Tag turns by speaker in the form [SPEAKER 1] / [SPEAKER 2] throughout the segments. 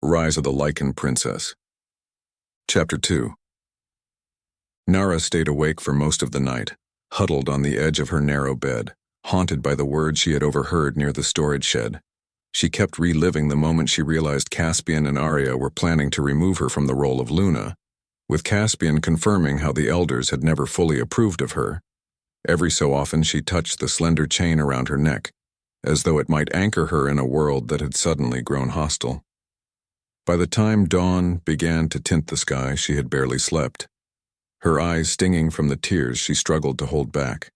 [SPEAKER 1] Rise of the Lycan Princess. Chapter 2. Narah stayed awake for most of the night, huddled on the edge of her narrow bed, haunted by the words she had overheard near the storage shed. She kept reliving the moment she realized Caspian and Arya were planning to remove her from the role of Luna, with Caspian confirming how the elders had never fully approved of her. Every so often she touched the slender chain around her neck, as though it might anchor her in a world that had suddenly grown hostile. By the time dawn began to tint the sky, she had barely slept, her eyes stinging from the tears she struggled to hold back.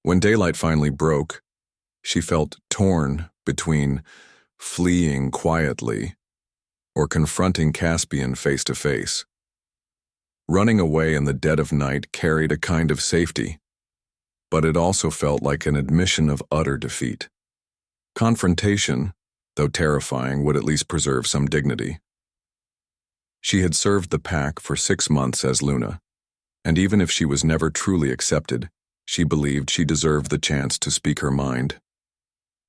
[SPEAKER 1] When daylight finally broke, she felt torn between fleeing quietly or confronting Caspian face to face. Running away in the dead of night carried a kind of safety, but it also felt like an admission of utter defeat. Confrontation, though terrifying, would at least preserve some dignity. She had served the pack for 6 months as Luna, and even if she was never truly accepted, she believed she deserved the chance to speak her mind.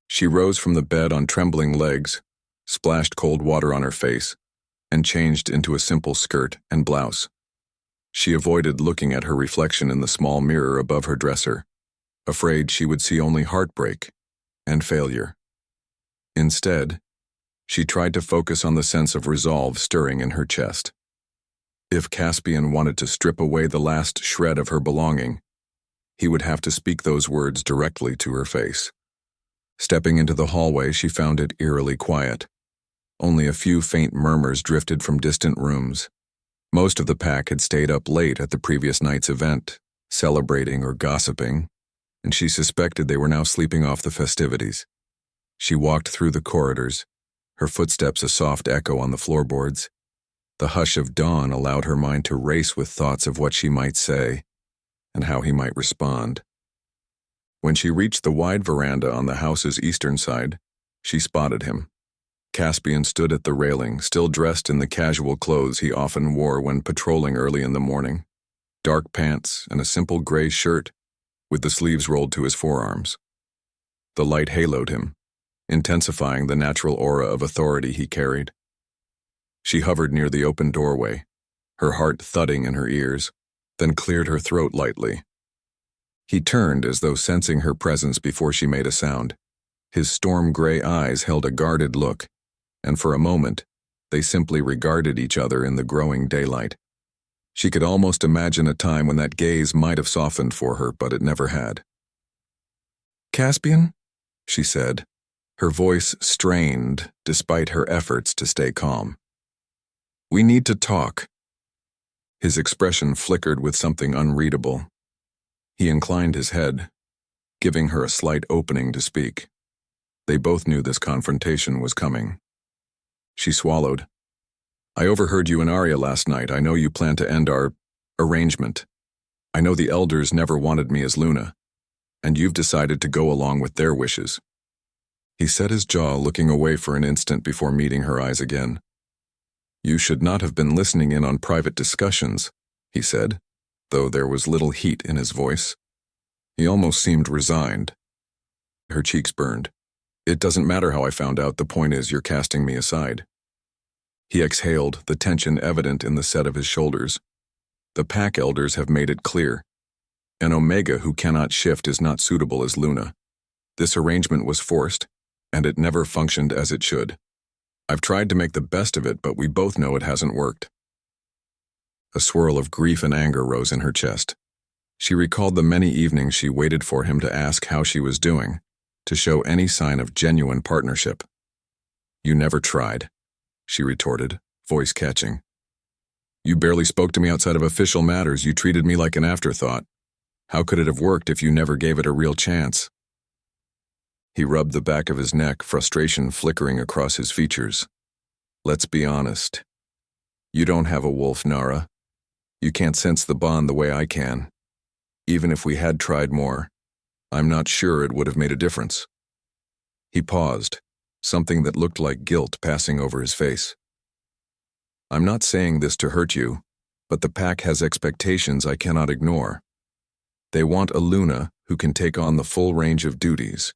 [SPEAKER 1] She rose from the bed on trembling legs, splashed cold water on her face, and changed into a simple skirt and blouse. She avoided looking at her reflection in the small mirror above her dresser, afraid she would see only heartbreak and failure. Instead, she tried to focus on the sense of resolve stirring in her chest. If Caspian wanted to strip away the last shred of her belonging, he would have to speak those words directly to her face. Stepping into the hallway, she found it eerily quiet. Only a few faint murmurs drifted from distant rooms. Most of the pack had stayed up late at the previous night's event, celebrating or gossiping, and she suspected they were now sleeping off the festivities. She walked through the corridors, her footsteps a soft echo on the floorboards. The hush of dawn allowed her mind to race with thoughts of what she might say and how he might respond. When she reached the wide veranda on the house's eastern side, she spotted him. Caspian stood at the railing, still dressed in the casual clothes he often wore when patrolling early in the morning, dark pants and a simple gray shirt with the sleeves rolled to his forearms. The light haloed him, intensifying the natural aura of authority he carried. She hovered near the open doorway, her heart thudding in her ears, then cleared her throat lightly. He turned as though sensing her presence before she made a sound. His storm-gray eyes held a guarded look, and for a moment, they simply regarded each other in the growing daylight. She could almost imagine a time when that gaze might have softened for her, but it never had. "Caspian?" she said, her voice strained despite her efforts to stay calm. "We need to talk." His expression flickered with something unreadable. He inclined his head, giving her a slight opening to speak. They both knew this confrontation was coming. She swallowed. "I overheard you and Arya last night. I know you plan to end our arrangement. I know the elders never wanted me as Luna, and you've decided to go along with their wishes." He set his jaw, looking away for an instant before meeting her eyes again. "You should not have been listening in on private discussions," he said, though there was little heat in his voice. He almost seemed resigned. Her cheeks burned. "It doesn't matter how I found out. The point is you're casting me aside." He exhaled, the tension evident in the set of his shoulders. The pack elders have made it clear. An Omega who cannot shift is not suitable as Luna. This arrangement was forced, and it never functioned as it should. I've tried to make the best of it, but we both know it hasn't worked. A swirl of grief and anger rose in her chest. She recalled the many evenings she waited for him to ask how she was doing, to show any sign of genuine partnership. "You never tried," she retorted, voice catching. "You barely spoke to me outside of official matters. You treated me like an afterthought. How could it have worked if you never gave it a real chance?" He rubbed the back of his neck, frustration flickering across his features. "Let's be honest. You don't have a wolf, Narah. You can't sense the bond the way I can. Even if we had tried more, I'm not sure it would have made a difference." He paused, something that looked like guilt passing over his face. "I'm not saying this to hurt you, but the pack has expectations I cannot ignore. They want a Luna who can take on the full range of duties,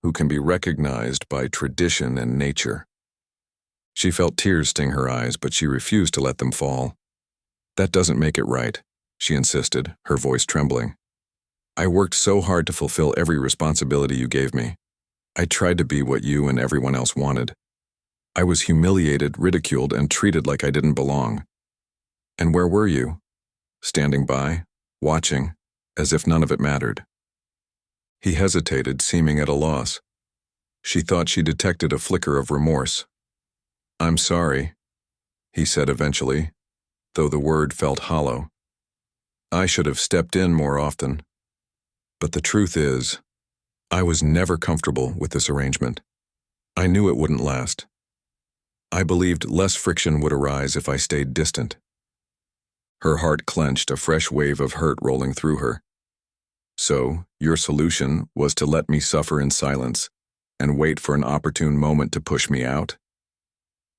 [SPEAKER 1] who can be recognized by tradition and nature. She felt tears sting her eyes, but she refused to let them fall. "That doesn't make it right," she insisted, her voice trembling. "I worked so hard to fulfill every responsibility you gave me. I tried to be what you and everyone else wanted. I was humiliated, ridiculed, and treated like I didn't belong. And where were you? Standing by, watching, as if none of it mattered." He hesitated, seeming at a loss. She thought she detected a flicker of remorse. "I'm sorry," he said eventually, though the word felt hollow. "I should have stepped in more often. But the truth is, I was never comfortable with this arrangement. I knew it wouldn't last. I believed less friction would arise if I stayed distant." Her heart clenched, a fresh wave of hurt rolling through her. "So, your solution was to let me suffer in silence and wait for an opportune moment to push me out?"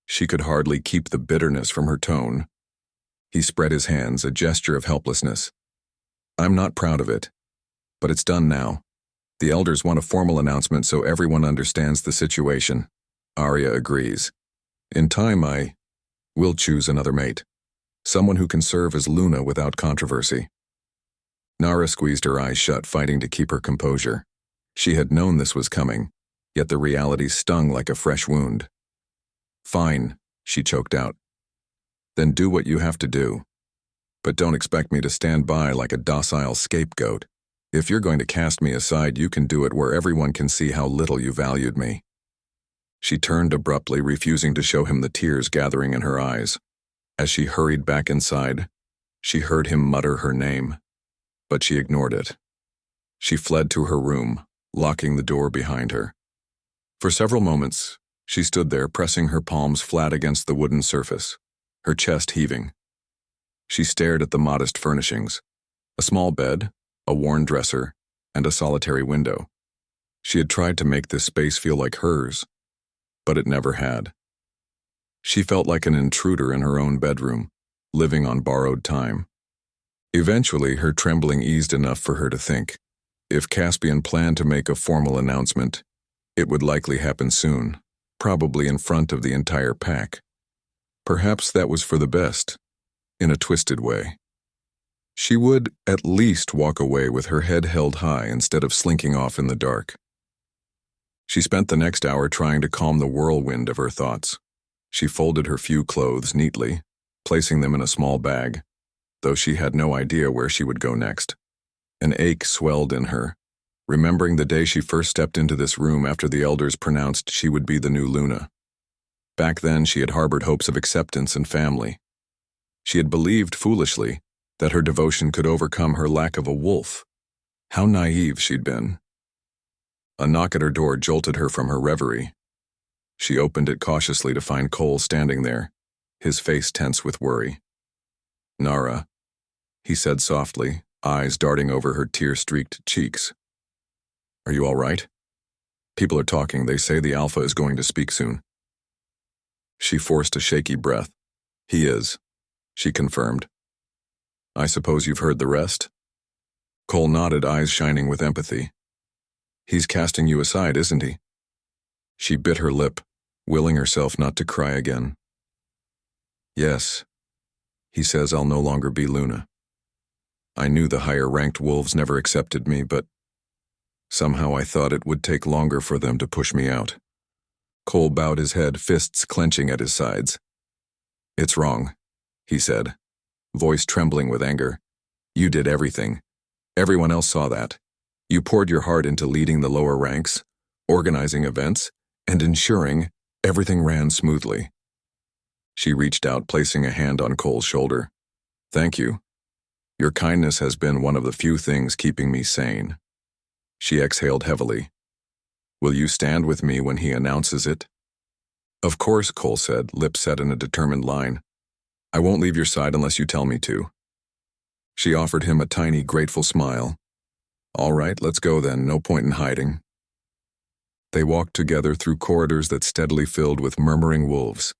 [SPEAKER 1] She could hardly keep the bitterness from her tone. He spread his hands, a gesture of helplessness. "I'm not proud of it, but it's done now. The elders want a formal announcement so everyone understands the situation." Arya agrees. "In time, I will choose another mate. Someone who can serve as Luna without controversy." Narah squeezed her eyes shut, fighting to keep her composure. She had known this was coming, yet the reality stung like a fresh wound. "Fine," she choked out. "Then do what you have to do. But don't expect me to stand by like a docile scapegoat. If you're going to cast me aside, you can do it where everyone can see how little you valued me." She turned abruptly, refusing to show him the tears gathering in her eyes. As she hurried back inside, she heard him mutter her name, but she ignored it. She fled to her room, locking the door behind her. For several moments, she stood there, pressing her palms flat against the wooden surface, her chest heaving. She stared at the modest furnishings, a small bed, a worn dresser, and a solitary window. She had tried to make this space feel like hers, but it never had. She felt like an intruder in her own bedroom, living on borrowed time. Eventually, her trembling eased enough for her to think, if Caspian planned to make a formal announcement, it would likely happen soon, probably in front of the entire pack. Perhaps that was for the best, in a twisted way. She would at least walk away with her head held high instead of slinking off in the dark. She spent the next hour trying to calm the whirlwind of her thoughts. She folded her few clothes neatly, placing them in a small bag, though she had no idea where she would go next. An ache swelled in her, remembering the day she first stepped into this room after the elders pronounced she would be the new Luna. Back then, she had harbored hopes of acceptance and family. She had believed, foolishly, that her devotion could overcome her lack of a wolf. How naive she'd been. A knock at her door jolted her from her reverie. She opened it cautiously to find Cole standing there, his face tense with worry. "Narah," he said softly, eyes darting over her tear-streaked cheeks. "Are you all right? People are talking. They say the Alpha is going to speak soon." She forced a shaky breath. "He is," she confirmed. "I suppose you've heard the rest?" Cole nodded, eyes shining with empathy. "He's casting you aside, isn't he?" She bit her lip, willing herself not to cry again. "Yes. He says I'll no longer be Luna. I knew the higher-ranked wolves never accepted me, but somehow I thought it would take longer for them to push me out." Cole bowed his head, fists clenching at his sides. "It's wrong," he said, voice trembling with anger. "You did everything. Everyone else saw that. You poured your heart into leading the lower ranks, organizing events, and ensuring everything ran smoothly." She reached out, placing a hand on Cole's shoulder. "Thank you. Your kindness has been one of the few things keeping me sane." She exhaled heavily. "Will you stand with me when he announces it?" "Of course," Cole said, lips set in a determined line. "I won't leave your side unless you tell me to." She offered him a tiny, grateful smile. "All right, let's go then. No point in hiding." They walked together through corridors that steadily filled with murmuring wolves.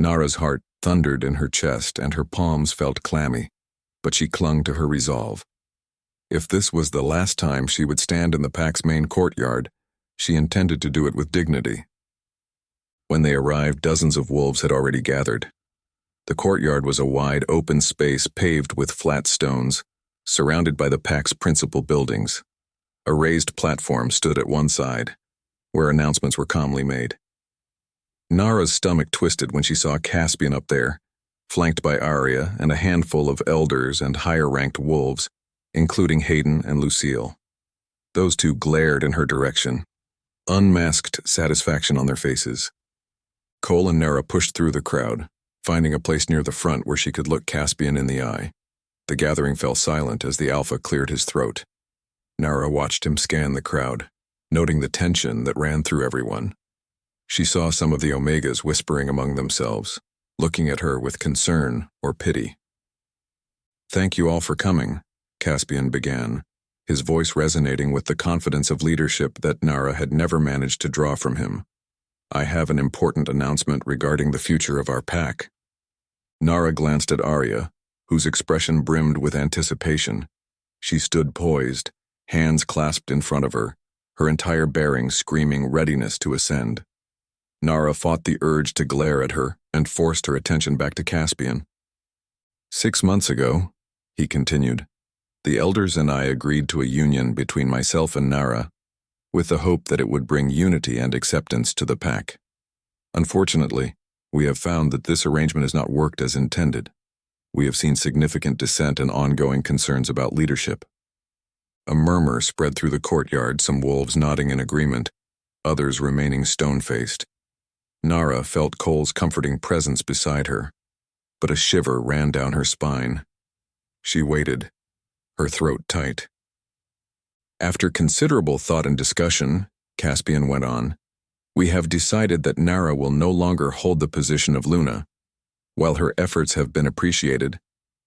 [SPEAKER 1] Narah's heart thundered in her chest and her palms felt clammy, but she clung to her resolve. If this was the last time she would stand in the pack's main courtyard, she intended to do it with dignity. When they arrived, dozens of wolves had already gathered. The courtyard was a wide, open space paved with flat stones, surrounded by the pack's principal buildings. A raised platform stood at one side, where announcements were calmly made. Narah's stomach twisted when she saw Caspian up there, flanked by Arya and a handful of elders and higher-ranked wolves, including Hayden and Lucille. Those two glared in her direction, unmasked satisfaction on their faces. Cole and Narah pushed through the crowd, finding a place near the front where she could look Caspian in the eye. The gathering fell silent as the Alpha cleared his throat. Narah watched him scan the crowd, noting the tension that ran through everyone. She saw some of the Omegas whispering among themselves, looking at her with concern or pity. "Thank you all for coming," Caspian began, his voice resonating with the confidence of leadership that Narah had never managed to draw from him. "I have an important announcement regarding the future of our pack." Narah glanced at Arya, whose expression brimmed with anticipation. She stood poised, hands clasped in front of her, her entire bearing screaming readiness to ascend. Narah fought the urge to glare at her and forced her attention back to Caspian. "6 months ago," he continued, "the elders and I agreed to a union between myself and Narah, with the hope that it would bring unity and acceptance to the pack. Unfortunately, we have found that this arrangement has not worked as intended. We have seen significant dissent and ongoing concerns about leadership." A murmur spread through the courtyard, some wolves nodding in agreement, others remaining stone-faced. Narah felt Cole's comforting presence beside her, but a shiver ran down her spine. She waited, her throat tight. "After considerable thought and discussion," Caspian went on, "we have decided that Narah will no longer hold the position of Luna. While her efforts have been appreciated,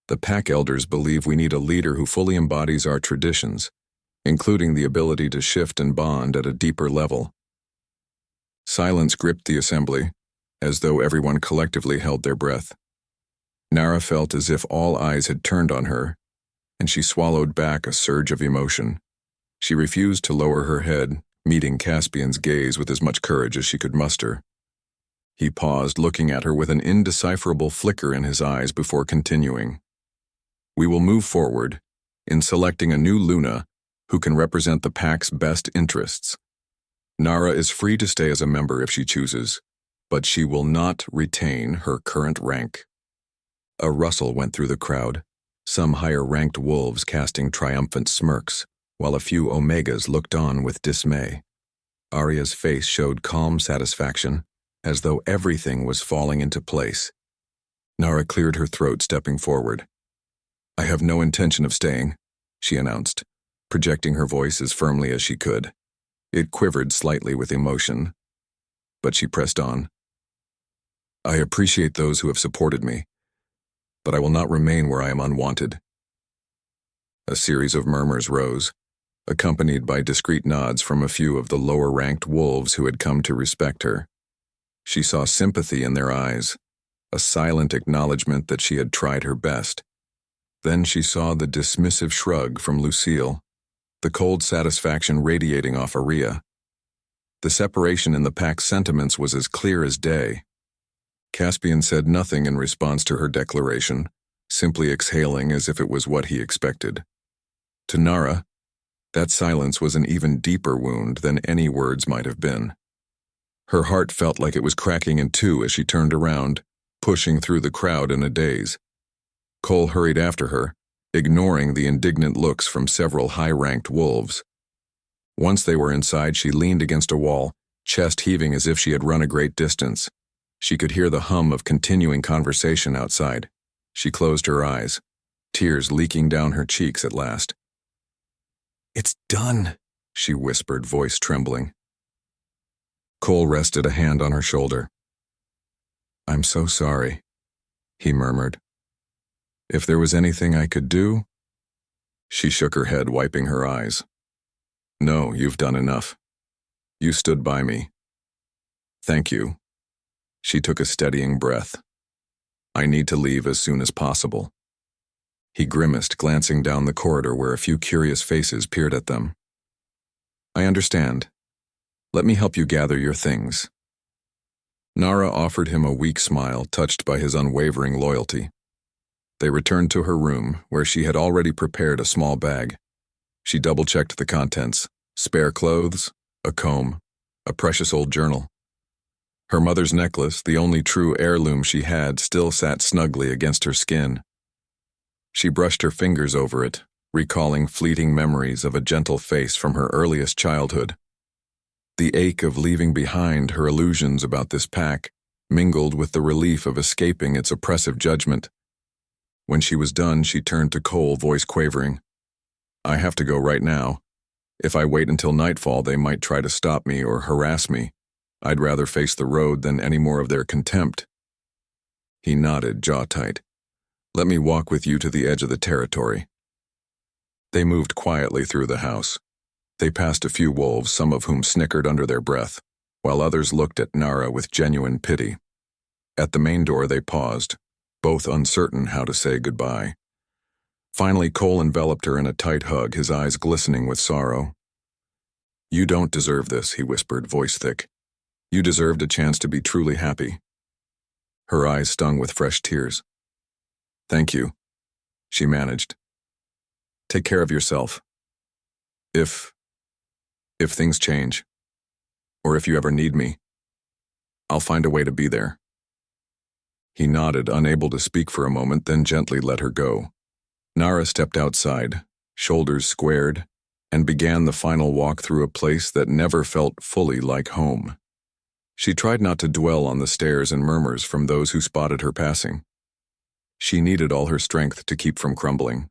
[SPEAKER 1] the pack elders believe we need a leader who fully embodies our traditions, including the ability to shift and bond at a deeper level." Silence gripped the assembly, as though everyone collectively held their breath. Narah felt as if all eyes had turned on her, and she swallowed back a surge of emotion. She refused to lower her head, meeting Caspian's gaze with as much courage as she could muster. He paused, looking at her with an indecipherable flicker in his eyes before continuing. "We will move forward in selecting a new Luna who can represent the pack's best interests. Narah is free to stay as a member if she chooses, but she will not retain her current rank." A rustle went through the crowd, some higher-ranked wolves casting triumphant smirks, while a few Omegas looked on with dismay. Arya's face showed calm satisfaction, as though everything was falling into place. Narah cleared her throat, stepping forward. "I have no intention of staying," she announced, projecting her voice as firmly as she could. It quivered slightly with emotion, but she pressed on. "I appreciate those who have supported me, but I will not remain where I am unwanted." A series of murmurs rose, accompanied by discreet nods from a few of the lower-ranked wolves who had come to respect her. She saw sympathy in their eyes, a silent acknowledgement that she had tried her best. Then she saw the dismissive shrug from Lucille, the cold satisfaction radiating off Arya. The separation in the pack's sentiments was as clear as day. Caspian said nothing in response to her declaration, simply exhaling as if it was what he expected. To Narah, that silence was an even deeper wound than any words might have been. Her heart felt like it was cracking in two as she turned around, pushing through the crowd in a daze. Cole hurried after her, ignoring the indignant looks from several high-ranked wolves. Once they were inside, she leaned against a wall, chest heaving as if she had run a great distance. She could hear the hum of continuing conversation outside. She closed her eyes, tears leaking down her cheeks at last. "It's done," she whispered, voice trembling. Cole rested a hand on her shoulder. "I'm so sorry," he murmured. "If there was anything I could do?" She shook her head, wiping her eyes. "No, you've done enough. You stood by me. Thank you." She took a steadying breath. "I need to leave as soon as possible." He grimaced, glancing down the corridor where a few curious faces peered at them. "I understand. Let me help you gather your things." Narah offered him a weak smile, touched by his unwavering loyalty. They returned to her room, where she had already prepared a small bag. She double-checked the contents: spare clothes, a comb, a precious old journal. Her mother's necklace, the only true heirloom she had, still sat snugly against her skin. She brushed her fingers over it, recalling fleeting memories of a gentle face from her earliest childhood. The ache of leaving behind her illusions about this pack mingled with the relief of escaping its oppressive judgment. When she was done, she turned to Cole, voice quavering. "I have to go right now. If I wait until nightfall, they might try to stop me or harass me. I'd rather face the road than any more of their contempt." He nodded, jaw tight. "Let me walk with you to the edge of the territory." They moved quietly through the house. They passed a few wolves, some of whom snickered under their breath, while others looked at Narah with genuine pity. At the main door they paused, both uncertain how to say goodbye. Finally, Cole enveloped her in a tight hug, his eyes glistening with sorrow. "You don't deserve this," he whispered, voice thick. "You deserved a chance to be truly happy." Her eyes stung with fresh tears. "Thank you," she managed. "Take care of yourself. If things change, or if you ever need me, I'll find a way to be there." He nodded, unable to speak for a moment, then gently let her go. Narah stepped outside, shoulders squared, and began the final walk through a place that never felt fully like home. She tried not to dwell on the stares and murmurs from those who spotted her passing. She needed all her strength to keep from crumbling.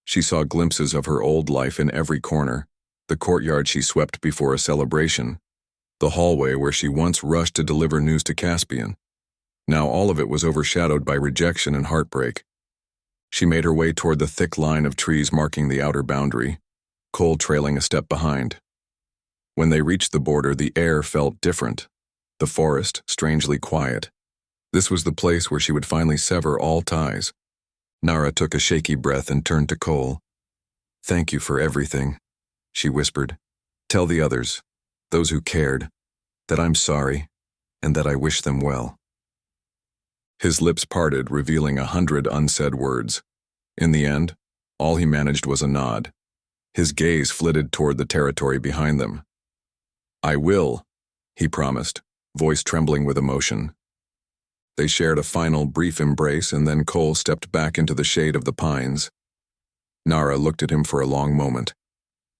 [SPEAKER 1] She saw glimpses of her old life in every corner: the courtyard she swept before a celebration, the hallway where she once rushed to deliver news to Caspian. Now all of it was overshadowed by rejection and heartbreak. She made her way toward the thick line of trees marking the outer boundary, Cole trailing a step behind. When they reached the border, the air felt different, the forest strangely quiet. This was the place where she would finally sever all ties. Narah took a shaky breath and turned to Cole. "Thank you for everything," she whispered. "Tell the others, those who cared, that I'm sorry and that I wish them well." His lips parted, revealing 100 unsaid words. In the end, all he managed was a nod. His gaze flitted toward the territory behind them. "I will," he promised, voice trembling with emotion. They shared a final brief embrace, and then Cole stepped back into the shade of the pines. Narah looked at him for a long moment,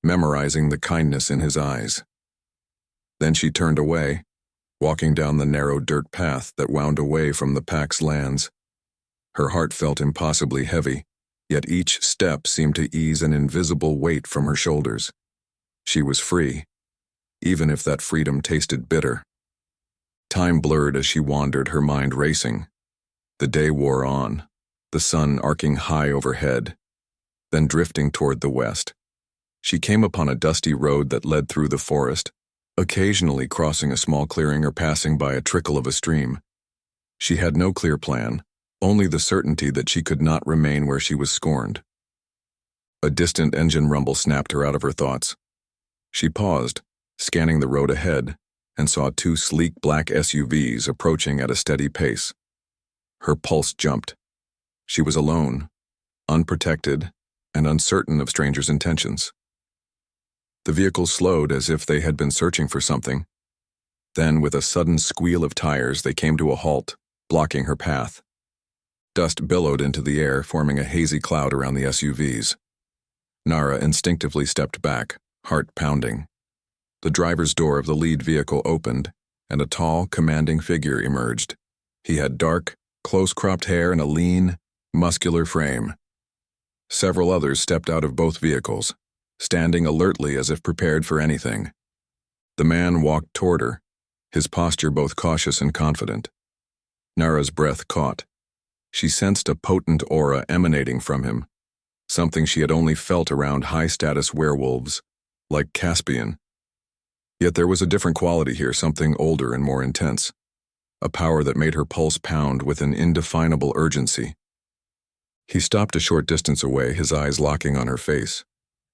[SPEAKER 1] memorizing the kindness in his eyes. Then she turned away, walking down the narrow dirt path that wound away from the pack's lands. Her heart felt impossibly heavy, yet each step seemed to ease an invisible weight from her shoulders. She was free, even if that freedom tasted bitter. Time blurred as she wandered, her mind racing. The day wore on, the sun arcing high overhead, then drifting toward the west. She came upon a dusty road that led through the forest, occasionally crossing a small clearing or passing by a trickle of a stream. She had no clear plan, only the certainty that she could not remain where she was scorned. A distant engine rumble snapped her out of her thoughts. She paused, scanning the road ahead, and saw 2 sleek black SUVs approaching at a steady pace. Her pulse jumped. She was alone, unprotected, and uncertain of strangers' intentions. The vehicles slowed as if they had been searching for something. Then, with a sudden squeal of tires, they came to a halt, blocking her path. Dust billowed into the air, forming a hazy cloud around the SUVs. Narah instinctively stepped back, heart pounding. The driver's door of the lead vehicle opened, and a tall, commanding figure emerged. He had dark, close-cropped hair and a lean, muscular frame. Several others stepped out of both vehicles, standing alertly as if prepared for anything. The man walked toward her, his posture both cautious and confident. Narah's breath caught. She sensed a potent aura emanating from him, something she had only felt around high-status werewolves, like Caspian. Yet there was a different quality here, something older and more intense, a power that made her pulse pound with an indefinable urgency. He stopped a short distance away, his eyes locking on her face.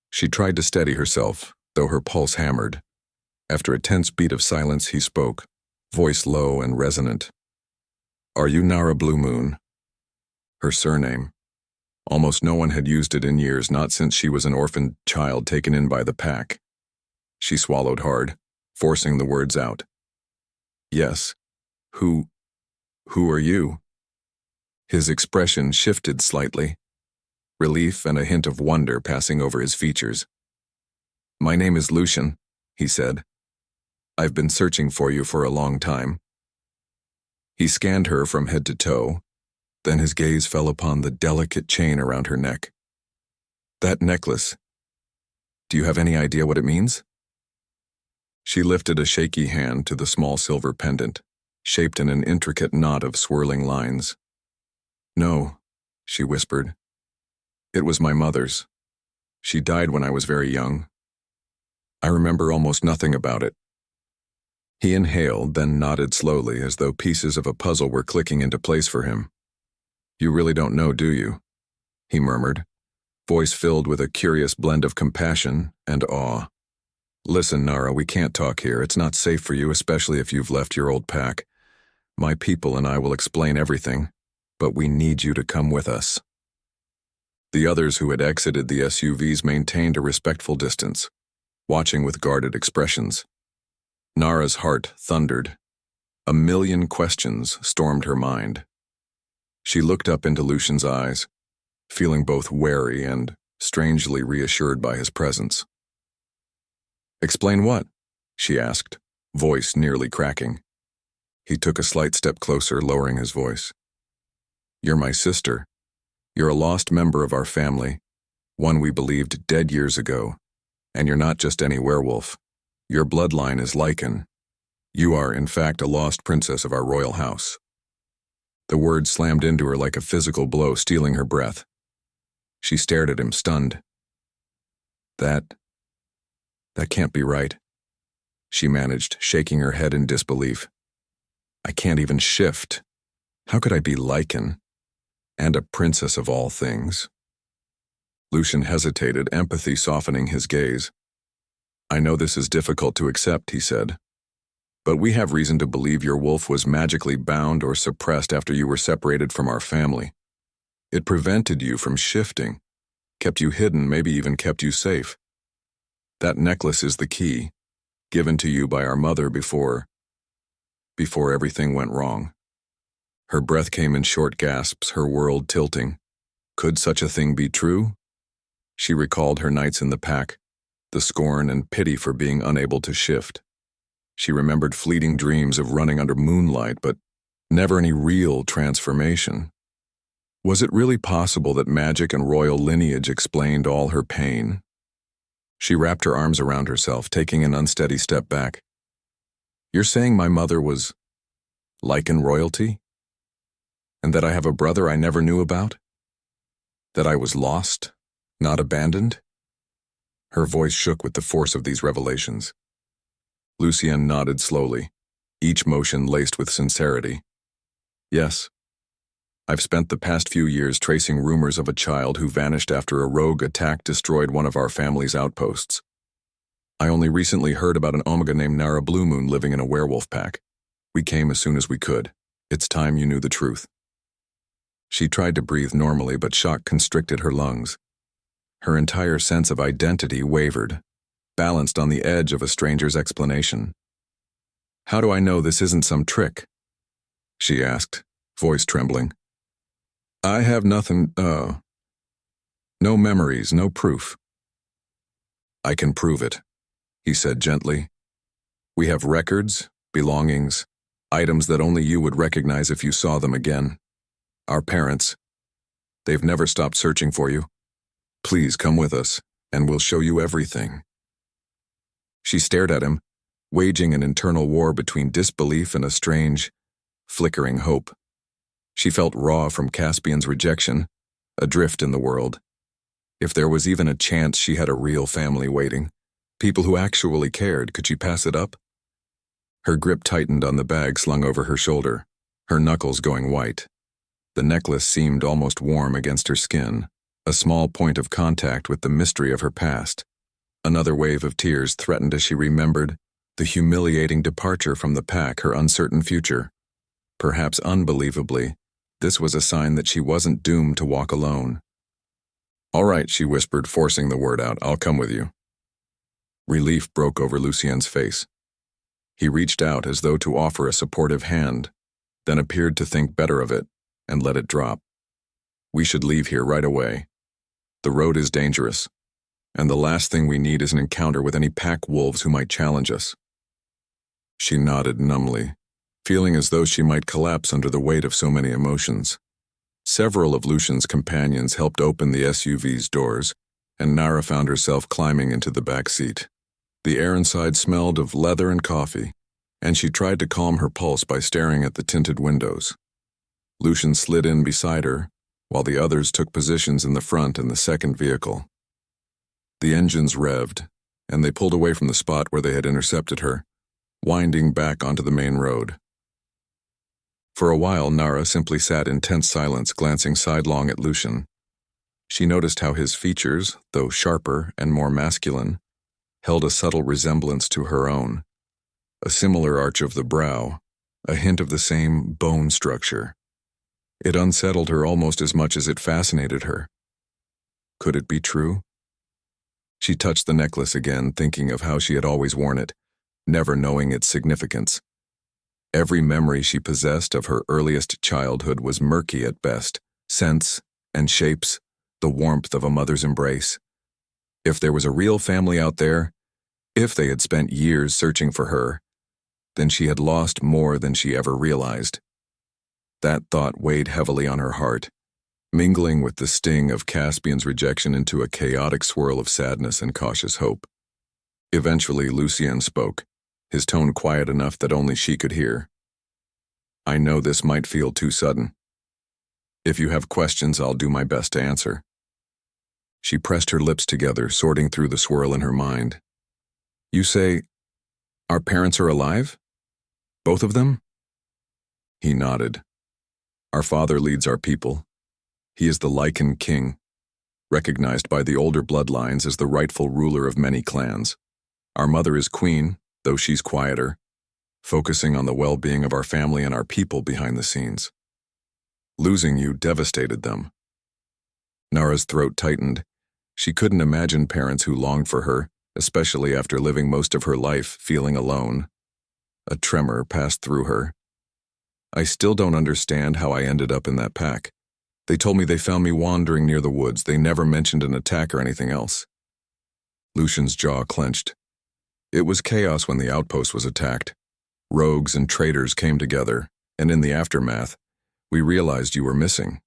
[SPEAKER 1] She tried to steady herself, though her pulse hammered. After a tense beat of silence, he spoke. voice low and resonant. "Are you Narah Blue Moon?" Her surname. Almost no one had used it in years, not since she was an orphaned child taken in by the pack. She swallowed hard, forcing the words out. "Yes. Who are you?" His expression shifted slightly, relief and a hint of wonder passing over his features. "My name is Lycan," he said. "I've been searching for you for a long time." He scanned her from head to toe, then his gaze fell upon the delicate chain around her neck. "That necklace. Do you have any idea what it means?" She lifted a shaky hand to the small silver pendant, shaped in an intricate knot of swirling lines. "No," she whispered. "It was my mother's. She died when I was very young. I remember almost nothing about it." He inhaled, then nodded slowly, as though pieces of a puzzle were clicking into place for him. "You really don't know, do you?" he murmured, voice filled with a curious blend of compassion and awe. "Listen, Narah, we can't talk here. It's not safe for you, especially if you've left your old pack. My people and I will explain everything, but we need you to come with us." The others who had exited the SUVs maintained a respectful distance, watching with guarded expressions. Narah's heart thundered. A million questions stormed her mind. She looked up into Lucian's eyes, feeling both wary and strangely reassured by his presence. "Explain what?" she asked, voice nearly cracking. He took a slight step closer, lowering his voice. "You're my sister. You're a lost member of our family, one we believed dead years ago. And you're not just any werewolf. Your bloodline is Lycan. You are, in fact, a lost princess of our royal house." The words slammed into her like a physical blow, stealing her breath. She stared at him, stunned. That can't be right," she managed, shaking her head in disbelief. "I can't even shift. How could I be Lycan? And a princess of all things?" Lucian hesitated, empathy softening his gaze. "I know this is difficult to accept," he said, "but we have reason to believe your wolf was magically bound or suppressed after you were separated from our family. It prevented you from shifting, kept you hidden, maybe even kept you safe. That necklace is the key, given to you by our mother before everything went wrong." Her breath came in short gasps, her world tilting. Could such a thing be true? She recalled her nights in the pack, the scorn and pity for being unable to shift. She remembered fleeting dreams of running under moonlight, but never any real transformation. Was it really possible that magic and royal lineage explained all her pain? She wrapped her arms around herself, taking an unsteady step back. "You're saying my mother was Lycan royalty? And that I have a brother I never knew about? That I was lost, not abandoned?" Her voice shook with the force of these revelations. Lucian nodded slowly, each motion laced with sincerity. "Yes. I've spent the past few years tracing rumors of a child who vanished after a rogue attack destroyed one of our family's outposts. I only recently heard about an Omega named Narah Blue Moon living in a werewolf pack. We came as soon as we could. It's time you knew the truth." She tried to breathe normally, but shock constricted her lungs. Her entire sense of identity wavered, balanced on the edge of a stranger's explanation. "How do I know this isn't some trick?" she asked, voice trembling. "I have nothing, no memories, no proof." "I can prove it," he said gently. "We have records, belongings, items that only you would recognize if you saw them again. Our parents. They've never stopped searching for you. Please come with us, and we'll show you everything." She stared at him, waging an internal war between disbelief and a strange, flickering hope. She felt raw from Caspian's rejection, adrift in the world. If there was even a chance she had a real family waiting, people who actually cared, could she pass it up? Her grip tightened on the bag slung over her shoulder, her knuckles going white. The necklace seemed almost warm against her skin, a small point of contact with the mystery of her past. Another wave of tears threatened as she remembered The humiliating departure from the pack, her uncertain future. Perhaps unbelievably, this was a sign that she wasn't doomed to walk alone. "All right," she whispered, forcing the word out. "I'll come with you." Relief broke over Lucien's face. He reached out as though to offer a supportive hand, then appeared to think better of it and let it drop. "We should leave here right away. The road is dangerous, and the last thing we need is an encounter with any pack wolves who might challenge us." She nodded numbly, feeling as though she might collapse under the weight of so many emotions. Several of Lucien's companions helped open the SUV's doors, and Narah found herself climbing into the back seat. The air inside smelled of leather and coffee, and she tried to calm her pulse by staring at the tinted windows. Lucien slid in beside her, while the others took positions in the front and the second vehicle. The engines revved, and they pulled away from the spot where they had intercepted her, winding back onto the main road. For a while, Narah simply sat in tense silence, glancing sidelong at Lucien. She noticed how his features, though sharper and more masculine, held a subtle resemblance to her own. A similar arch of the brow, a hint of the same bone structure. It unsettled her almost as much as it fascinated her. Could it be true? She touched the necklace again, thinking of how she had always worn it, never knowing its significance. Every memory she possessed of her earliest childhood was murky at best, scents and shapes, the warmth of a mother's embrace. If there was a real family out there, if they had spent years searching for her, then she had lost more than she ever realized. That thought weighed heavily on her heart, mingling with the sting of Caspian's rejection into a chaotic swirl of sadness and cautious hope. Eventually, Lucien spoke, his tone quiet enough that only she could hear. "I know this might feel too sudden. If you have questions, I'll do my best to answer." She pressed her lips together, sorting through the swirl in her mind. "You say, our parents are alive? Both of them?" He nodded. "Our father leads our people. He is the Lycan king, recognized by the older bloodlines as the rightful ruler of many clans. Our mother is queen, though she's quieter, focusing on the well-being of our family and our people behind the scenes. Losing you devastated them." Narah's throat tightened. She couldn't imagine parents who longed for her, especially after living most of her life feeling alone. A tremor passed through her. "I still don't understand how I ended up in that pack. They told me they found me wandering near the woods. They never mentioned an attack or anything else." Lucien's jaw clenched. "It was chaos when the outpost was attacked. Rogues and traitors came together, and in the aftermath, we realized you were missing.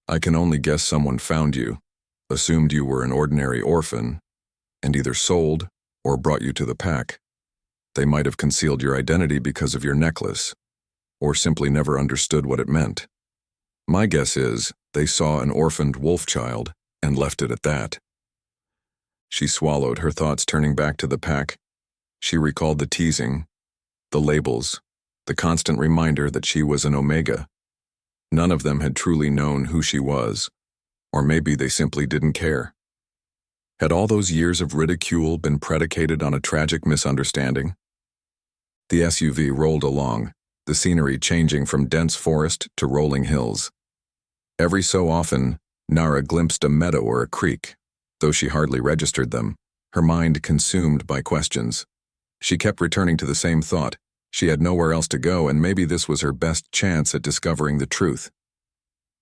[SPEAKER 1] I can only guess someone found you, assumed you were an ordinary orphan, and either sold or brought you to the pack. They might have concealed your identity because of your necklace, or simply never understood what it meant. My guess is they saw an orphaned wolf child and left it at that." She swallowed, her thoughts turning back to the pack. She recalled the teasing, the labels, the constant reminder that she was an Omega. None of them had truly known who she was, or maybe they simply didn't care. Had all those years of ridicule been predicated on a tragic misunderstanding? The SUV rolled along, the scenery changing from dense forest to rolling hills. Every so often, Narah glimpsed a meadow or a creek, though she hardly registered them, her mind consumed by questions. She kept returning to the same thought. She had nowhere else to go, and maybe this was her best chance at discovering the truth.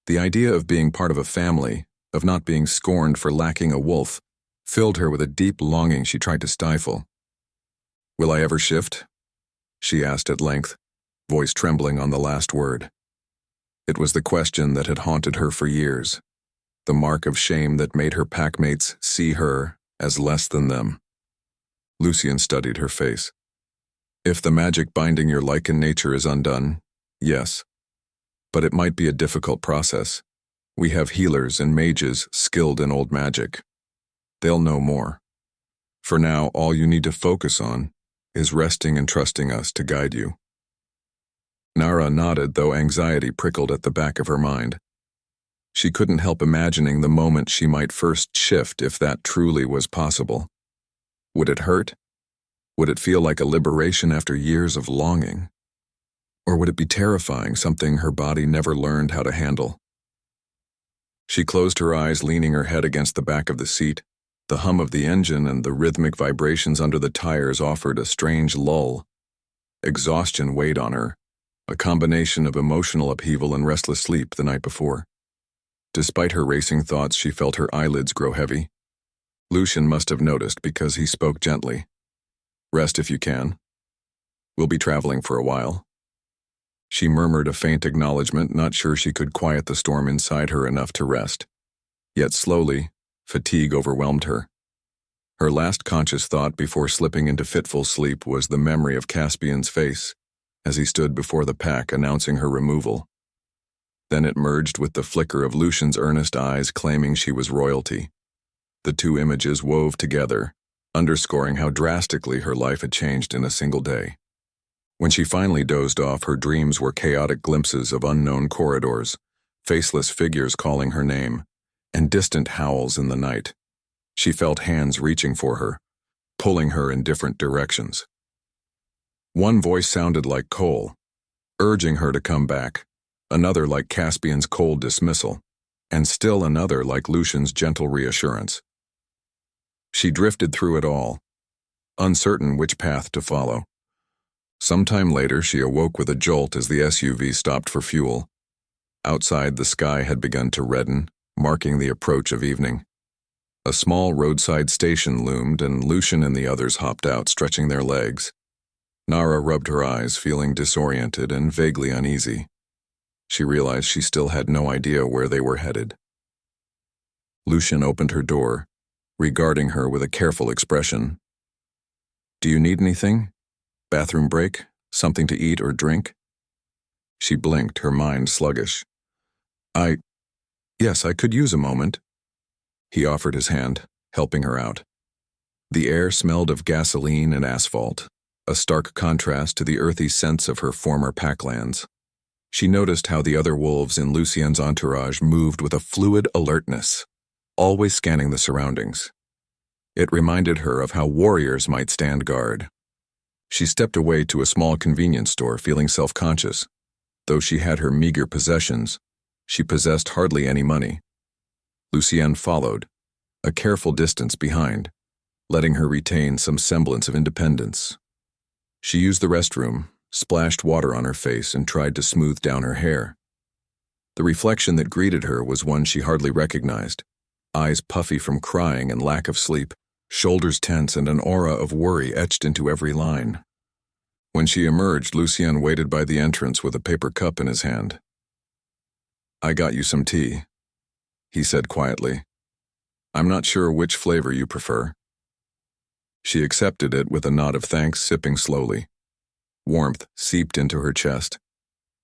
[SPEAKER 1] The idea of being part of a family, of not being scorned for lacking a wolf, filled her with a deep longing she tried to stifle. "Will I ever shift?" she asked at length, voice trembling on the last word. It was the question that had haunted her for years, the mark of shame that made her packmates see her as less than them. Lucien studied her face. "If the magic binding your Lycan nature is undone, yes. But it might be a difficult process. We have healers and mages skilled in old magic. They'll know more. For now, all you need to focus on is resting and trusting us to guide you." Narah nodded, though anxiety prickled at the back of her mind. She couldn't help imagining the moment she might first shift if that truly was possible. Would it hurt? Would it feel like a liberation after years of longing? Or would it be terrifying, something her body never learned how to handle? She closed her eyes, leaning her head against the back of the seat. The hum of the engine and the rhythmic vibrations under the tires offered a strange lull. Exhaustion weighed on her, a combination of emotional upheaval and restless sleep the night before. Despite her racing thoughts, she felt her eyelids grow heavy. Lucian must have noticed because he spoke gently. "Rest if you can. We'll be traveling for a while." She murmured a faint acknowledgement, not sure she could quiet the storm inside her enough to rest. Yet slowly, fatigue overwhelmed her. Her last conscious thought before slipping into fitful sleep was the memory of Caspian's face as he stood before the pack announcing her removal. Then it merged with the flicker of Lucian's earnest eyes claiming she was royalty. The two images wove together, underscoring how drastically her life had changed in a single day. When she finally dozed off, her dreams were chaotic glimpses of unknown corridors, faceless figures calling her name, and distant howls in the night. She felt hands reaching for her, pulling her in different directions. One voice sounded like Cole, urging her to come back, another like Caspian's cold dismissal, and still another like Lucian's gentle reassurance. She drifted through it all, uncertain which path to follow. Sometime later, she awoke with a jolt as the SUV stopped for fuel. Outside, the sky had begun to redden, marking the approach of evening. A small roadside station loomed, and Lucian and the others hopped out, stretching their legs. Narah rubbed her eyes, feeling disoriented and vaguely uneasy. She realized she still had no idea where they were headed. Lucian opened her door, regarding her with a careful expression. "Do you need anything? Bathroom break? Something to eat or drink?" She blinked, her mind sluggish. Yes, I could use a moment." He offered his hand, helping her out. The air smelled of gasoline and asphalt, a stark contrast to the earthy scents of her former packlands. She noticed how the other wolves in Lucien's entourage moved with a fluid alertness, always scanning the surroundings. It reminded her of how warriors might stand guard. She stepped away to a small convenience store, feeling self-conscious. Though she had her meager possessions, she possessed hardly any money. Lucien followed, a careful distance behind, letting her retain some semblance of independence. She used the restroom, splashed water on her face, and tried to smooth down her hair. The reflection that greeted her was one she hardly recognized, eyes puffy from crying and lack of sleep, shoulders tense and an aura of worry etched into every line. When she emerged, Lucien waited by the entrance with a paper cup in his hand. "I got you some tea," he said quietly. "I'm not sure which flavor you prefer." She accepted it with a nod of thanks, sipping slowly. Warmth seeped into her chest,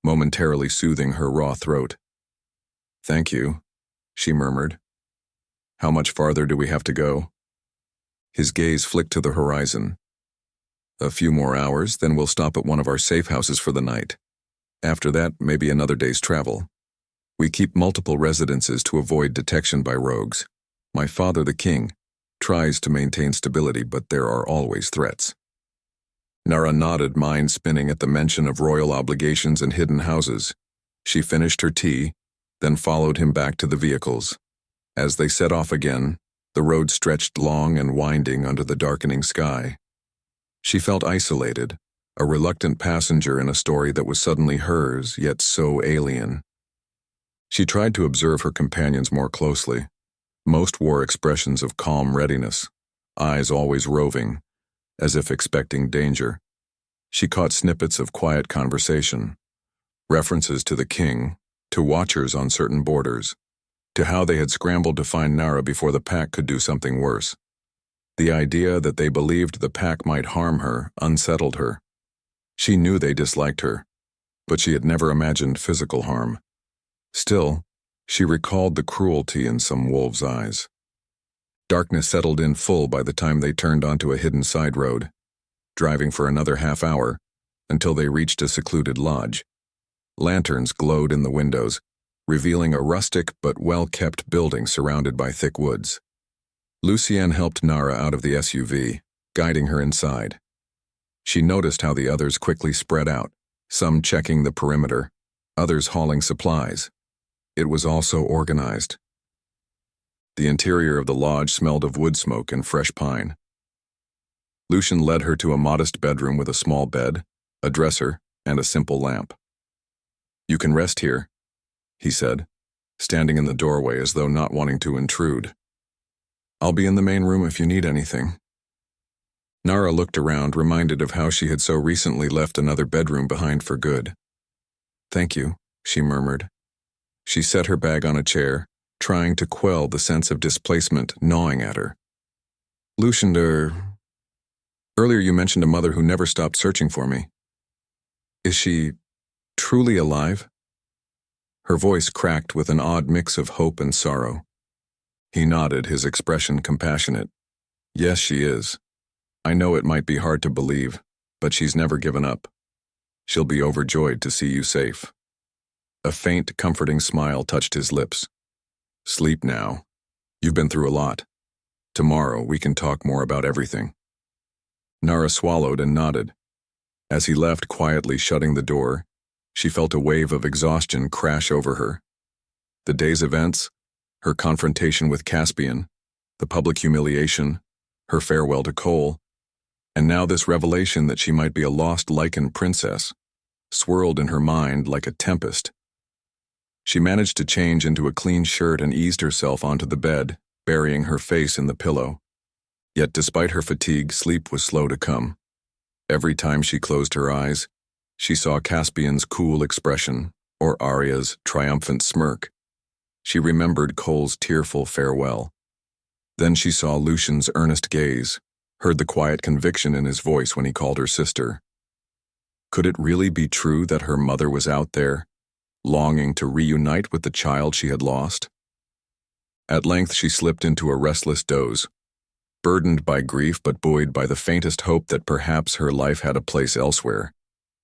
[SPEAKER 1] momentarily soothing her raw throat. "Thank you," she murmured. "How much farther do we have to go?" His gaze flicked to the horizon. "A few more hours, then we'll stop at one of our safe houses for the night. After that, maybe another day's travel. We keep multiple residences to avoid detection by rogues. My father, the king, tries to maintain stability, but there are always threats." Narah nodded, mind spinning at the mention of royal obligations and hidden houses. She finished her tea, then followed him back to the vehicles. As they set off again, the road stretched long and winding under the darkening sky. She felt isolated, a reluctant passenger in a story that was suddenly hers, yet so alien. She tried to observe her companions more closely. Most wore expressions of calm readiness, eyes always roving, as if expecting danger. She caught snippets of quiet conversation, references to the king, to watchers on certain borders, to how they had scrambled to find Narah before the pack could do something worse. The idea that they believed the pack might harm her unsettled her. She knew they disliked her, but she had never imagined physical harm. Still, she recalled the cruelty in some wolves' eyes. Darkness settled in full by the time they turned onto a hidden side road, driving for another half hour until they reached a secluded lodge. Lanterns glowed in the windows, revealing a rustic but well-kept building surrounded by thick woods. Lucien helped Narah out of the SUV, guiding her inside. She noticed how the others quickly spread out, some checking the perimeter, others hauling supplies. It was all so organized. The interior of the lodge smelled of wood smoke and fresh pine. Lucian led her to a modest bedroom with a small bed, a dresser, and a simple lamp. "You can rest here," he said, standing in the doorway as though not wanting to intrude. "I'll be in the main room if you need anything." Narah looked around, reminded of how she had so recently left another bedroom behind for good. "Thank you," she murmured. She set her bag on a chair, trying to quell the sense of displacement gnawing at her. "Lucian, earlier you mentioned a mother who never stopped searching for me. Is she truly alive?" Her voice cracked with an odd mix of hope and sorrow. He nodded, his expression compassionate. "Yes, she is. I know it might be hard to believe, but she's never given up. She'll be overjoyed to see you safe." A faint, comforting smile touched his lips. "Sleep now. You've been through a lot. Tomorrow we can talk more about everything." Narah swallowed and nodded. As he left, quietly shutting the door, she felt a wave of exhaustion crash over her. The day's events, her confrontation with Caspian, the public humiliation, her farewell to Cole, and now this revelation that she might be a lost Lycan princess, swirled in her mind like a tempest. She managed to change into a clean shirt and eased herself onto the bed, burying her face in the pillow. Yet despite her fatigue, sleep was slow to come. Every time she closed her eyes, she saw Caspian's cool expression, or Arya's triumphant smirk. She remembered Cole's tearful farewell. Then she saw Lucian's earnest gaze, heard the quiet conviction in his voice when he called her sister. Could it really be true that her mother was out there, longing to reunite with the child she had lost? At length she slipped into a restless doze, burdened by grief but buoyed by the faintest hope that perhaps her life had a place elsewhere,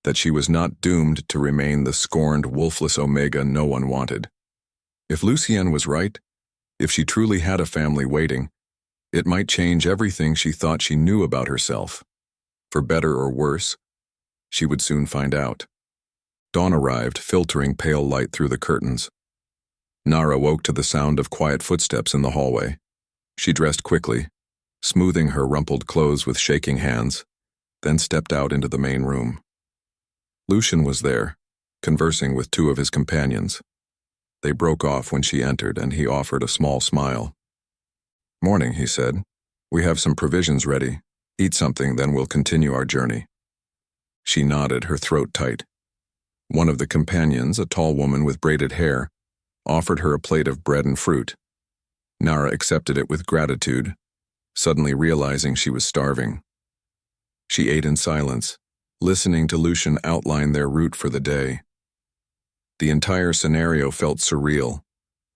[SPEAKER 1] that she was not doomed to remain the scorned, wolfless Omega no one wanted. If Lucienne was right, if she truly had a family waiting, it might change everything she thought she knew about herself. For better or worse, she would soon find out. Dawn arrived, filtering pale light through the curtains. Narah woke to the sound of quiet footsteps in the hallway. She dressed quickly, smoothing her rumpled clothes with shaking hands, then stepped out into the main room. Lucian was there, conversing with two of his companions. They broke off when she entered, and he offered a small smile. "Morning," he said. "We have some provisions ready. Eat something, then we'll continue our journey." She nodded, her throat tight. One of the companions, a tall woman with braided hair, offered her a plate of bread and fruit. Narah accepted it with gratitude, suddenly realizing she was starving. She ate in silence, listening to Lucian outline their route for the day. The entire scenario felt surreal,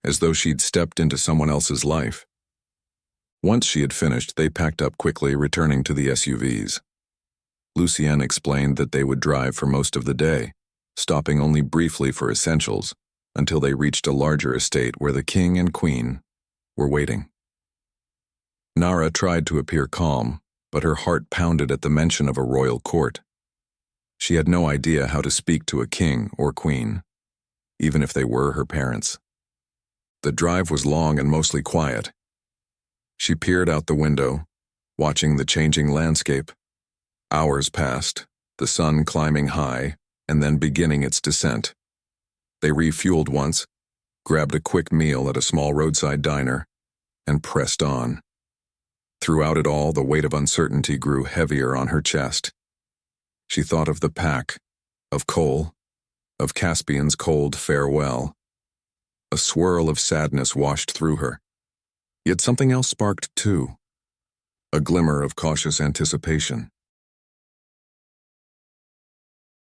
[SPEAKER 1] as though she'd stepped into someone else's life. Once she had finished, they packed up quickly, returning to the SUVs. Lucienne explained that they would drive for most of the day, stopping only briefly for essentials, until they reached a larger estate where the king and queen were waiting. Narah tried to appear calm, but her heart pounded at the mention of a royal court. She had no idea how to speak to a king or queen, even if they were her parents. The drive was long and mostly quiet. She peered out the window, watching the changing landscape. Hours passed, the sun climbing high, and then beginning its descent. They refueled once, grabbed a quick meal at a small roadside diner, and pressed on. Throughout it all, the weight of uncertainty grew heavier on her chest. She thought of the pack, of Cole, of Caspian's cold farewell. A swirl of sadness washed through her. Yet something else sparked too. A glimmer of cautious anticipation.